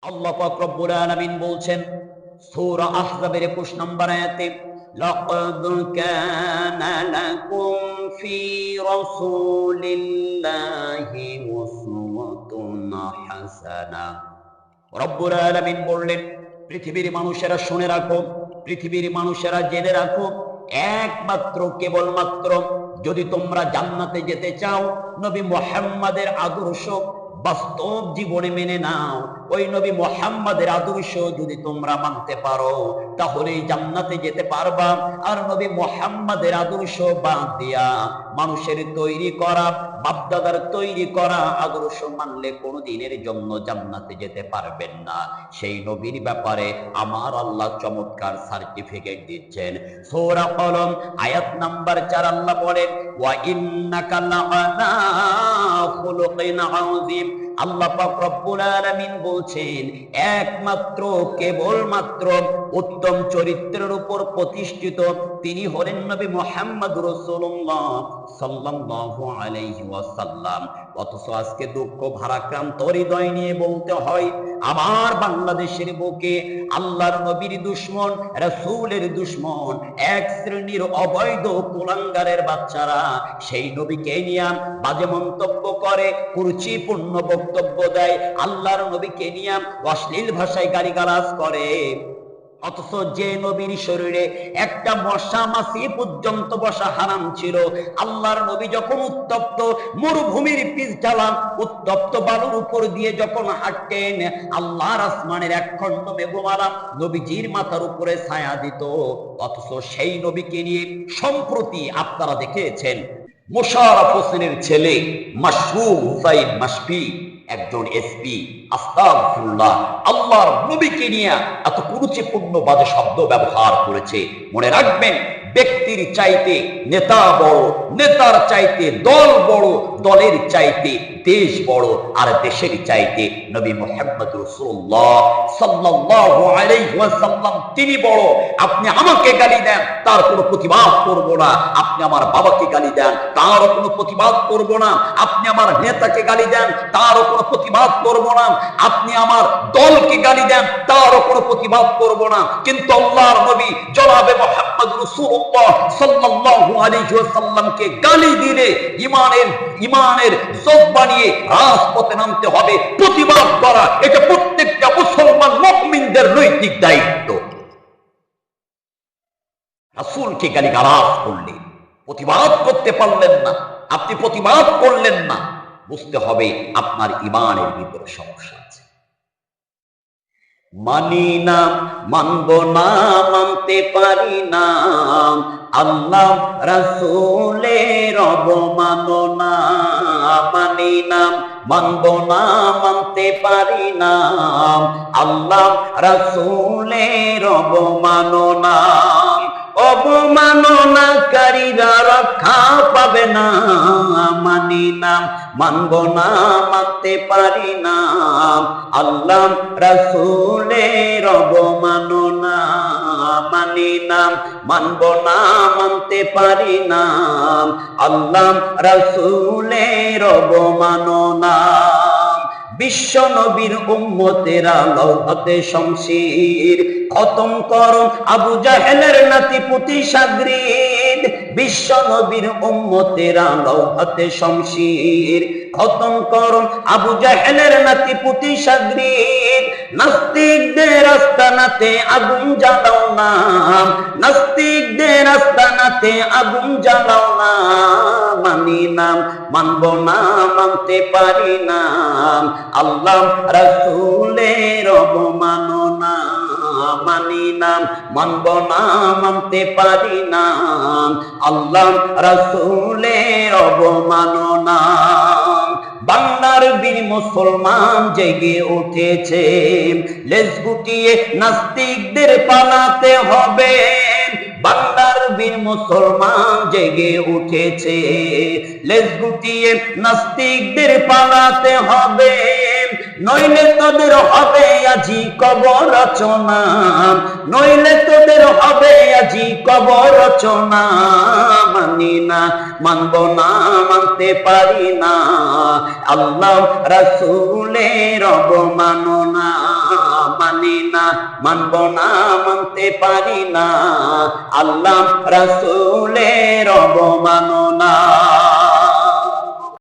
আল্লাহ পাক রব্বুল আলামিন বলছেন সূরা আহজাবের 21 নম্বর আয়াতে, লাকাদ কানা লাকুম ফি রাসূলিল্লাহি উসওয়াতুন হাসানাহ। রব্বুল আলামিন বললেন, পৃথিবীর মানুষেরা শুনে রাখো, পৃথিবীর মানুষেরা জেনে রাখো, একমাত্র কেবলমাত্র যদি তোমরা জান্নাতে যেতে চাও, নবী মুহাম্মাদের আদর্শ বাস্তব জীবনে মেনে নাও, ওই নবী মুহাম্মাদের আদর্শ যদি তোমরা মানতে পারো, তাহলেই জান্নাতে যেতে পারবা। আর নবী মুহাম্মাদের আদর্শ বাদ দিয়া মানুষের তৈরি করা, বাপদাদার তৈরি করা আদর্শ মানলে কোনোদিনের জন্য জান্নাতে যেতে পারবেন না। সেই নবীর ব্যাপারে আমার আল্লাহ চমৎকার সার্টিফিকেট দিচ্ছেন। সূরা কলম আয়াত নাম্বার 4 আল্লাহ বলেন, ওয়া ইন্নাকা লাআলা খুলুকিন আযীম। আল্লাহ পাক রব্বুল আলামিন বলছেন, একমাত্র কেবলমাত্র উত্তম চরিত্রের উপর প্রতিষ্ঠিত তিনি হলেন নবী মুহাম্মদ রাসূলুল্লাহ সাল্লাল্লাহু আলাইহি ওয়াসাল্লাম। অথচ আজকে দুঃখ ভারাক্রান্ত হৃদয় নিয়ে বলতে হয়, আমার বাংলাদেশের বুকে আল্লাহর নবীর দুশমন, রাসূলের দুশমন, এক শ্রেণীর অবৈধ কুলাঙ্গারের বাচ্চারা সেই নবীকে নিয়ে বাজে মন্তব্য করে, কুরুচিপূর্ণ বক্তব্য দেয়, আল্লাহর নবীকে নিয়ে অশ্লীল ভাষায় গালিগালাজ করে। অথচ যে নবীর শরীরে একটা মশা মাছি পর্যন্ত বসা হারাম ছিল, আল্লাহর নবী যখন উত্তপ্ত মরুভূমির পিচ ঢালা উত্তপ্ত বালুর উপর দিয়ে যখন হাঁটতেন, আল্লাহর আসমানের এক খণ্ড মেঘমালা নবীজির মাথার উপরে ছায়া দিত। অথচ সেই নবীকে নিয়ে সম্প্রতি আপনারা দেখেছেন মোশাররফ হোসেনের ছেলে মাশরুফ হুসাইন মাশফি, একজন এসপি, আস্তাগফিরুল্লাহ, আল্লাহর নবীকে নিয়ে এত কুরুচিপূর্ণ বাজে শব্দ ব্যবহার করেছে। মনে রাখবেন, ব্যক্তির চাইতে নেতা বড়, নেতার চাইতে দল বড়, দলের চাইতে দেশ বড়, আর দেশের চাইতে নবী মুহাম্মদ রাসূলুল্লাহ সাল্লাল্লাহু আলাইহি ওয়াসাল্লাম তিনি বড়। আপনি আমাকে গালি দেন, তার কোনো প্রতিবাদ করব না। আপনি আমার বাবাকে গালি দেন, তারও কোনো প্রতিবাদ করব না। আপনি আমার নেতাকে গালি দেন, তারও কোনো প্রতিবাদ করব না। আপনি আমার দলকে গালি দেন, তারও কোনো প্রতিবাদ করব না। কিন্তু আল্লাহর নবী জনাবে মুহাম্মদ রাসূলুল্লাহ সাল্লাল্লাহু আলাইহি ওয়াসাল্লামকে গালি দিলে ইমানের জজ্বা নিয়ে রাজপথে নামতে হবে, প্রতিবাদ করা এটা প্রত্যেকটা মুসলমান মুমিনদের নৈতিক দায়িত্ব। রাসূলকে গালিগালাজ করলেন, প্রতিবাদ করতে পারলেন না, আপনি প্রতিবাদ করলেন না, বুঝতে হবে আপনার ইমানের ভিতরে সমস্যা আছে। মানি না, মানব না, মানতে পারি না, আল্লাহ রাসূলের অবমাননা। মানি না, মানব না, মানতে পারি না, আল্লাহ রাসূলের অবমাননা। অবমাননাকারীরা রক্ষা পাবে না। মানি না, মানব না, মানতে পারি না, আল্লাহ রাসূলের অবমাননা। মানি না, মানব না, মানতে পারি না, আল্লাহ রাসূলের অবমাননা। বিশ্ব নবীর উম্মতেরা লৌহতে শমশির খতম করো আবু জাহেলের নাতি পুতি সাগরিদ। বিশ্ব নবীর উম্মতেরা লৌহতে শমশির খতম করো আবু জাহেলের নাতি পুতি সাগরিদ। নাস্তিকদের আস্তানাতে আগুন জ্বালাও না, নাস্তিকদের আস্তানাতে আগুন জ্বালাও না। মানি না, মানব না, মানতে পারি না, আল্লাহ রাসূলের অবমাননা। মানি না, মানব না, মানতে পারি না, আল্লাহ রাসূলের অবমাননা। বাংলার বীর মুসলমান জেগে উঠেছে, লেজ গুটিয়ে নাস্তিকদের পালাতে হবে। বাংলার বীর মুসলমান জেগে উঠেছে, লেজ গুটিয়ে নাস্তিকদের পালাতে হবে। নইলে তোদের হবে আজি কবর রচনা, নইলে তোদের হবে আজি কবর রচনা। মানি না, মানব না, মানতে পারি না, আল্লাহ রাসূলের অবমাননা। মানব না, মানতে পারি না আল্লাহ রাসূলের অবমাননা।